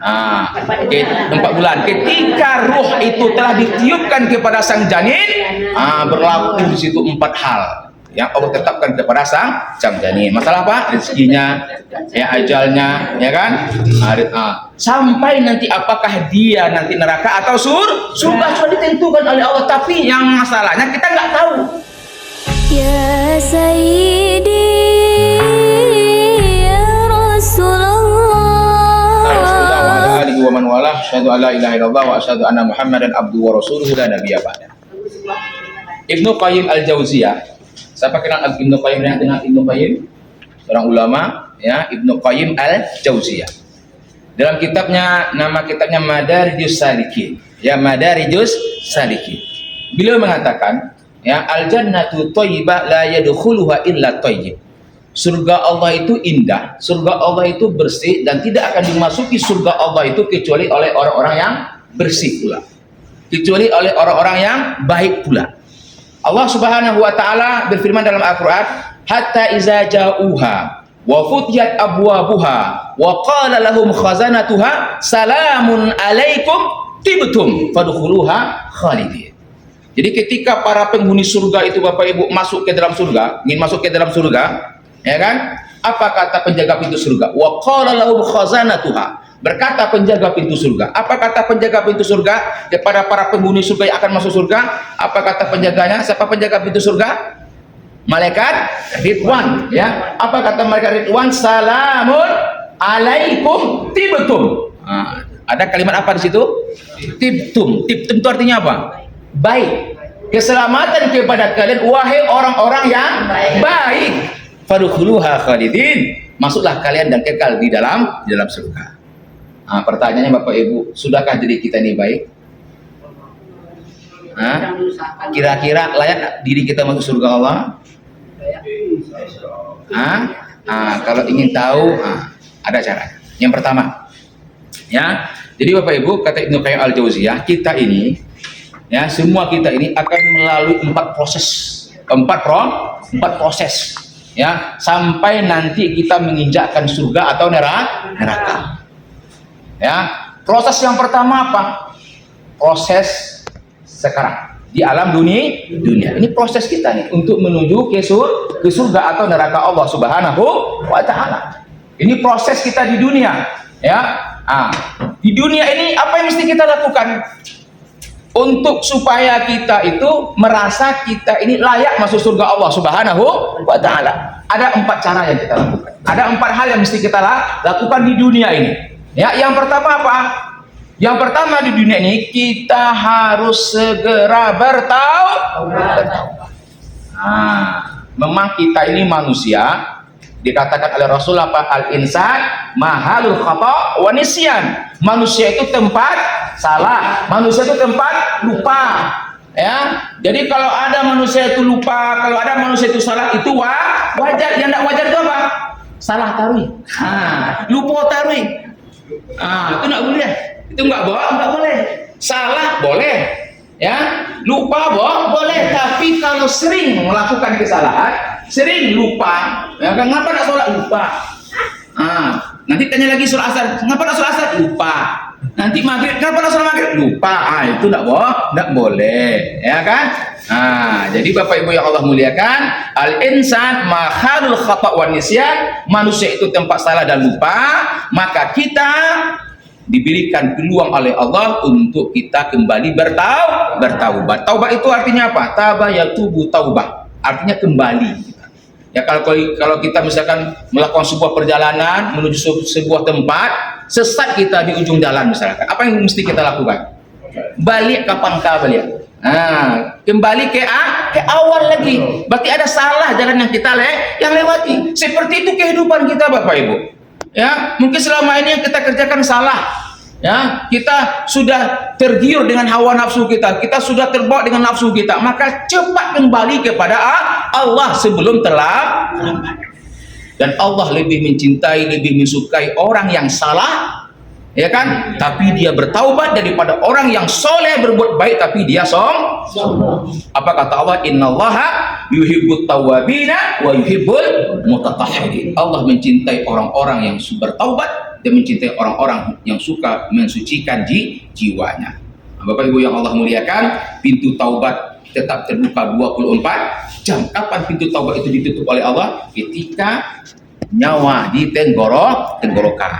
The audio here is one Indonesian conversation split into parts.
4 bulan. Ketika ruh itu telah ditiupkan kepada sang janin, berlaku di situ 4 hal yang Allah tetapkan kepada sang janin. Masalah apa? Rezekinya, ya, ajalnya, ya kan? Sampai nanti apakah dia nanti neraka atau surga sudah ditentukan oleh Allah. Tapi yang masalahnya kita nggak tahu. Ya Sayyidi ya Rasulullah wa alihi wa man walah, asyhadu an la ilaha illallah wa asyhadu anna Muhammadan abduhu wa rasuluhu la nabiyya ba'da. Ibnu Qayyim al-Jauziyah. Siapa kenal Ibnu Qayyim? Yang kenal Ibnu Qayyim? Seorang ulama, ya, Ibnu Qayyim al-Jauziyah. Dalam kitabnya, nama kitabnya Madarijus Salikin. Ya, Madarijus Salikin. Beliau mengatakan, ya, al-jannatu thayyibah la yadkhuluha illa thayyib. Surga Allah itu indah, surga Allah itu bersih, dan tidak akan dimasuki surga Allah itu kecuali oleh orang-orang yang bersih pula, kecuali oleh orang-orang yang baik pula. Allah Subhanahu wa taala berfirman dalam Al-Qur'an, hatta iza ja'uha wa futiyat abwabuha wa qala lahum khazanatuha salamun alaikum tibtum fadkhuluha khalidin. Jadi ketika para penghuni surga itu Bapak Ibu masuk ke dalam surga, ingin masuk ke dalam surga, ya kan? Apa kata penjaga pintu surga? Wa qala lahum khazanatuha. Berkata penjaga pintu surga. Apa kata penjaga pintu surga kepada para penghuni surga yang akan masuk surga? Apa kata penjaganya? Siapa penjaga pintu surga? Malaikat Ridwan, ya. Apa kata malaikat Ridwan? Salamun alaikum tibtum. Ada kalimat apa di situ? Tibtum. Tibtum itu artinya apa? Baik. Keselamatan kepada kalian wahai orang-orang yang baik. Fadkhuluha khalidin. Masuklah kalian dan kekal di dalam surga. Pertanyaannya Bapak Ibu, sudahkah diri kita ini baik? Kira-kira layak diri kita masuk surga Allah? Kalau ingin tahu, ada cara. Yang pertama, ya. Jadi Bapak Ibu, kata Ibnu Qayyim al-Jauziyah, kita ini, ya, semua kita ini akan melalui 4 proses, 4 proses, ya, sampai nanti kita menginjakkan surga atau neraka. Ya, proses yang pertama apa? Proses sekarang di alam dunia. Ini proses kita nih untuk menuju ke surga atau neraka Allah Subhanahu wa taala. Ini proses kita di dunia, ya. Di dunia ini apa yang mesti kita lakukan untuk supaya kita itu merasa kita ini layak masuk surga Allah Subhanahu wa taala? Ada 4 cara yang kita lakukan. Ada 4 hal yang mesti kita lakukan di dunia ini. Ya, yang pertama apa? Yang pertama di dunia ini kita harus segera bertaubat. Memang kita ini manusia, dikatakan oleh Rasul apa? Al-insan mahalul khata' wa nisyan. Manusia itu tempat salah, manusia itu tempat lupa. Ya, jadi kalau ada manusia itu lupa, kalau ada manusia itu salah, itu wajar. Yang tidak wajar itu apa? Salah tarwih. Lupa tarwih. Itu nggak boleh. Itu nggak boleh. Salah boleh, ya. Lupa boleh. Tapi kalau sering melakukan kesalahan, sering lupa, ya, kenapa nggak sholat? Lupa. Nanti tanya lagi sholat asar, kenapa nggak sholat asar? Lupa. Nanti maghrib, kenapa nggak sholat maghrib? Lupa. Itu nggak boleh, ya kan? Jadi Bapak Ibu yang Allah muliakan, al-insan mahalul khata' wa nisyan, manusia itu tempat salah dan lupa, maka kita diberikan peluang oleh Allah untuk kita kembali bertaubat. Taubat itu artinya apa? Taba yatubu taubah. Artinya kembali. Ya, kalau kita misalkan melakukan sebuah perjalanan menuju sebuah tempat, sesat kita di ujung jalan misalkan. Apa yang mesti kita lakukan? Balik kapan balik? Kembali ke awal lagi. Berarti ada salah jalan yang kita lewati. Seperti itu kehidupan kita Bapak Ibu. Ya, mungkin selama ini yang kita kerjakan salah. Ya, kita sudah tergiur dengan hawa nafsu kita. Kita sudah terbawa dengan nafsu kita. Maka cepat kembali kepada Allah sebelum terlambat. Dan Allah lebih mencintai, lebih mensukai orang yang salah, ya kan? Tapi dia bertaubat daripada orang yang soleh berbuat baik tapi dia sombong. Apa kata Allah? Innallaha yuhibbut tawwabina wa yuhibbul mutatahhirin. Allah mencintai orang-orang yang bertaubat dan mencintai orang-orang yang suka mensucikan jiwanya. Bapak Ibu yang Allah muliakan, pintu taubat tetap terbuka 24 jam. Kapan pintu taubat itu ditutup oleh Allah? Ketika nyawa di tenggorokan.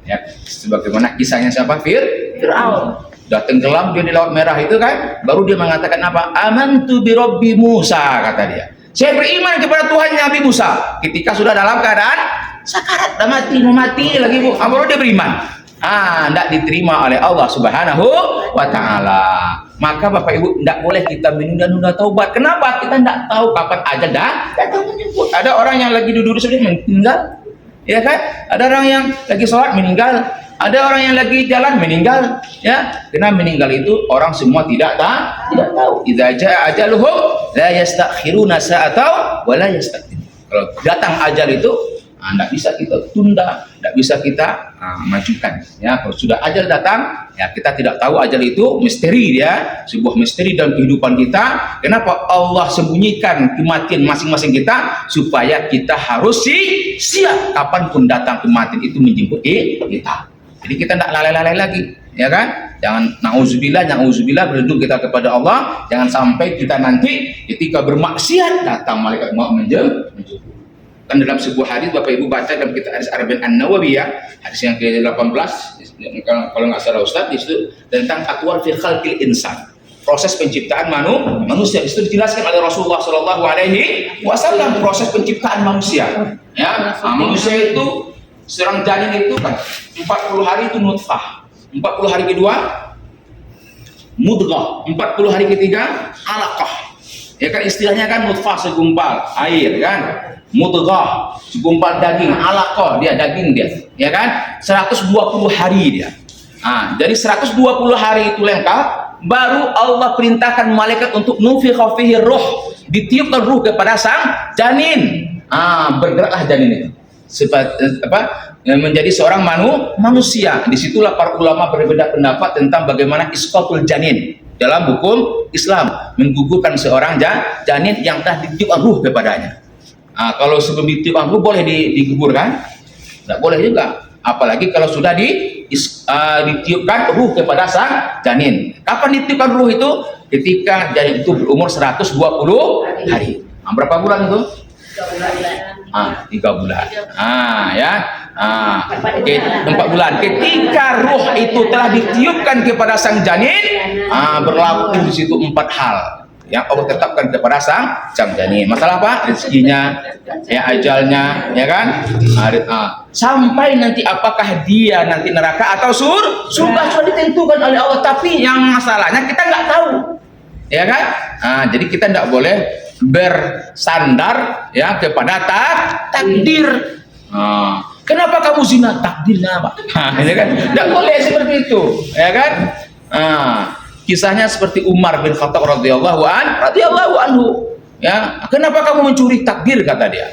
Ya, sebagaimana kisahnya siapa? Fir'aun. Sudah tenggelam dia di Laut Merah itu kan, baru dia mengatakan apa? Amantu bi Rabbi Musa, kata dia. Saya beriman kepada Tuhan Nabi Musa. Ketika sudah dalam keadaan sakarat, dah mau mati lagi Bu. Baru dia beriman. Tidak diterima oleh Allah Subhanahu wa Ta'ala. Maka Bapak Ibu, tidak boleh kita menunda-nunda taubat. Kenapa? Kita tidak tahu kapan ajal datang menjemput. Ada orang yang lagi duduk seperti meninggal, ya kan? Ada orang yang lagi sholat meninggal. Ada orang yang lagi jalan meninggal, ya. Karena meninggal itu orang semua tidak tahu. Idza jaa ajaluhum la yastakhiruna sa'atan wa la yastaqdimun. Kalau datang ajal itu tidak bisa kita tunda, tidak bisa kita majukan. Ya, kalau sudah ajal datang, ya kita tidak tahu ajal itu misteri, ya, sebuah misteri dalam kehidupan kita. Kenapa Allah sembunyikan kematian masing-masing kita supaya kita harus siap kapanpun datang kematian itu menjemput kita. Jadi kita tidak lalai-lalai lagi, ya kan? Jangan na'udzubillah berlindung kita kepada Allah. Jangan sampai kita nanti ketika bermaksiat datang malaikat maut menjemput. Kan dalam sebuah hadis Bapak Ibu baca dalam kitab hadis Arba'in An-Nawawiyah, hadis yang ke-18 kalau nggak salah Ustaz, itu tentang atwar fi khalqil insan. Proses penciptaan manusia itu dijelaskan oleh Rasulullah Shallallahu Alaihi Wasallam, proses penciptaan manusia. Ya, manusia itu seorang janin itu kan 40 hari itu nutfah, 40 hari kedua mudghah, 40 hari ketiga alaqah. Ya kan istilahnya kan nutfah segumpal air kan, mudghah segumpal daging, alaqah dia daging dia, ya kan 120 hari dia. Jadi 120 hari itu lengkap, baru Allah perintahkan malaikat untuk nufikha fihi ruh, ditiupkan ruh kepada sang janin. Bergeraklah janin itu menjadi seorang manusia. Disitulah para ulama berbeda pendapat tentang bagaimana isqatul janin dalam hukum Islam, menggugurkan seorang janin yang telah ditiupkan ruh kepadanya. Kalau sebelum ditiupkan ruh boleh digugurkan? Tidak boleh juga. Apalagi kalau sudah ditiupkan ruh kepada sang janin. Kapan ditiupkan ruh itu? Ketika janin itu berumur 120 hari. Berapa bulan itu? 3 bulan. Ya. 4 bulan. Ketika ruh itu telah ditiupkan kepada sang janin, berlaku di situ 4 hal yang Allah tetapkan kepada sang janin. Masalah apa? Rezekinya, ya, ajalnya, ya kan? Sampai nanti apakah dia nanti neraka atau surga sudah ditentukan oleh Allah. Tapi yang masalahnya kita nggak tahu, ya kan? Jadi kita tidak boleh bersandar, ya, kepada takdir. Kenapa kamu zina? Takdirnya apa? Ya kan? Tidak boleh seperti itu, ya kan? Kisahnya seperti Umar bin Khattab radhiyallahu anhu. Ya, kenapa kamu mencuri? Takdir, kata dia.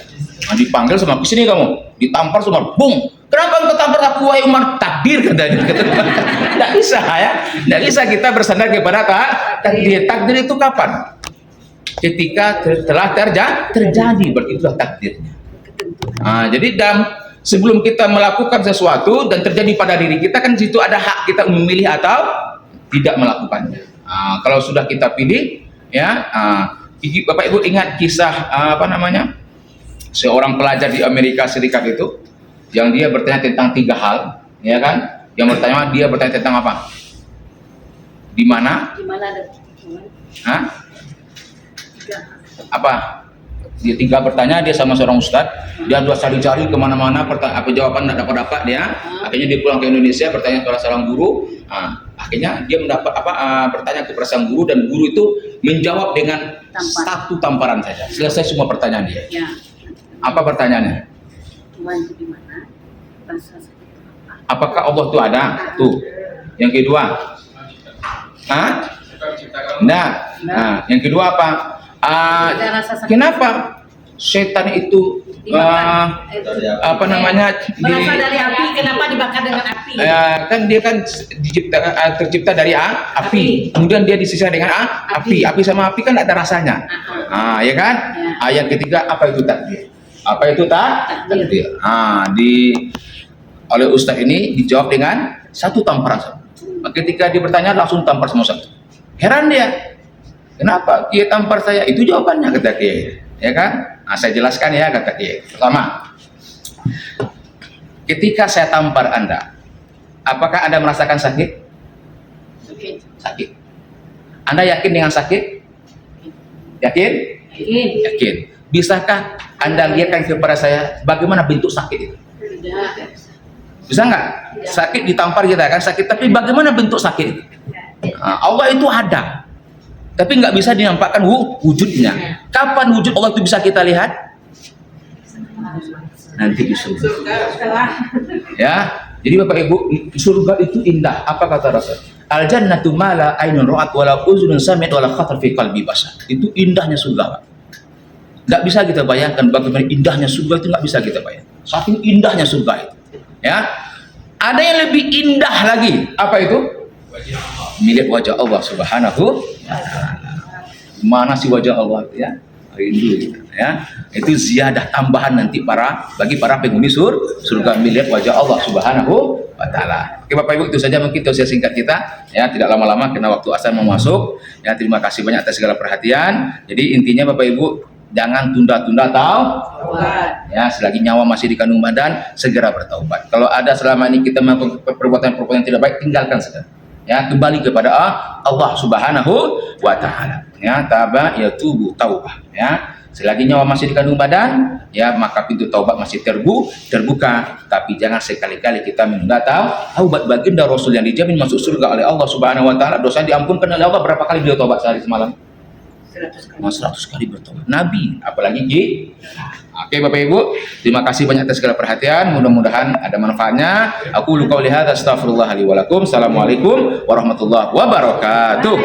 Dipanggil sama kesini kamu, ditampar sama, bung. Kenapa engkau tampar aku, wahai Umar? Takdir, kata dia. Tidak bisa, ya. Tidak bisa kita bersandar kepada takdir. Takdir itu kapan? Ketika telah terjadi, berarti itulah takdirnya. Jadi sebelum kita melakukan sesuatu dan terjadi pada diri kita, kan situ ada hak kita memilih atau tidak melakukannya. Kalau sudah kita pilih, ya, Bapak Ibu ingat kisah seorang pelajar di Amerika Serikat itu, yang dia bertanya tentang 3 hal, ya kan? Yang dia bertanya tentang apa? Di mana? Apa? Dia 3 bertanya, dia sama seorang ustadz, dia dua cari-cari kemana-mana, apa jawaban tidak dapat dia. Akhirnya dia pulang ke Indonesia, bertanya kepada seorang guru. Akhirnya dia mendapat bertanya kepada sang guru, dan guru itu menjawab dengan 1 tamparan saja. Selesai semua pertanyaan dia. Ya. Apa pertanyaannya? Tuhan itu di mana? Apakah Allah itu ada? Tuh. Yang kedua, yang kedua apa? Kenapa setan itu berasal dari api? Kenapa dibakar dengan api? Kan dia kan tercipta dari api. Kemudian dia disisa dengan api. Api sama api kan ada rasanya. Ya kan? Yang ketiga, apa itu takdir? Apa itu takdir? oleh Ustaz ini dijawab dengan satu tamparan. Ketika dia bertanya langsung tampar sama Ustaz. Heran dia, kenapa Kiai tampar saya? Itu jawabannya kata Kiai, ya kan? Nah, saya jelaskan ya kata Kiai. Pertama, ketika saya tampar Anda, apakah Anda merasakan sakit? Sakit. Anda yakin dengan sakit? Yakin? Yakin. Bisakah Anda lihatkan kepada saya bagaimana bentuk sakit itu? Bisa nggak? Sakit ditampar kita kan sakit, tapi bagaimana bentuk sakit itu? Nah, Allah itu ada, tapi nggak bisa dinampakkan wujudnya. Kapan wujud Allah itu bisa kita lihat? Nanti di surga. Ya, jadi Bapak Ibu, surga itu indah. Apa kata Rasul? Al jannatu ma la ainun ra'at wa la uzunun sami'at wa la khatar fi qalbi bashar. Itu indahnya surga, Pak. Nggak bisa kita bayangkan bagaimana indahnya surga itu, nggak bisa kita bayangkan. Saking indahnya surga itu. Ya, ada yang lebih indah lagi. Apa itu? Milik wajah Allah Subhanahu wa Ta'ala. Mana sih wajah Allah itu ya? Rindu gitu, ya. Itu ziyadah tambahan nanti bagi para penghuni surga milik wajah Allah Subhanahu wa Ta'ala. Oke Bapak Ibu, itu saja mungkin tausiah singkat kita ya, tidak lama-lama karena waktu asar mau masuk. Ya, terima kasih banyak atas segala perhatian. Jadi intinya Bapak Ibu, jangan tunda-tunda taubat. Ya, selagi nyawa masih di kandung badan, segera bertaubat. Kalau ada selama ini kita melakukan perbuatan-perbuatan yang tidak baik, tinggalkan segera. Ya, kembali kepada Allah Subhanahu wa Ta'ala. Ya, taba yatubu taubah. Ya, selagi nyawa masih di kandung badan, ya maka pintu taubat masih terbuka. Tapi jangan sekali-kali kita menunda taubat. Baginda Rasul yang dijamin masuk surga oleh Allah Subhanahu wa Ta'ala, dosa diampunkan oleh Allah. Berapa kali beliau taubat sehari semalam? 100 kali bertobat. Nabi, apalagi Oke Bapak Ibu, terima kasih banyak atas segala perhatian. Mudah-mudahan ada manfaatnya. Aku luka lihat. Astagfirullah li wa lakum. Assalamualaikum warahmatullahi wabarakatuh.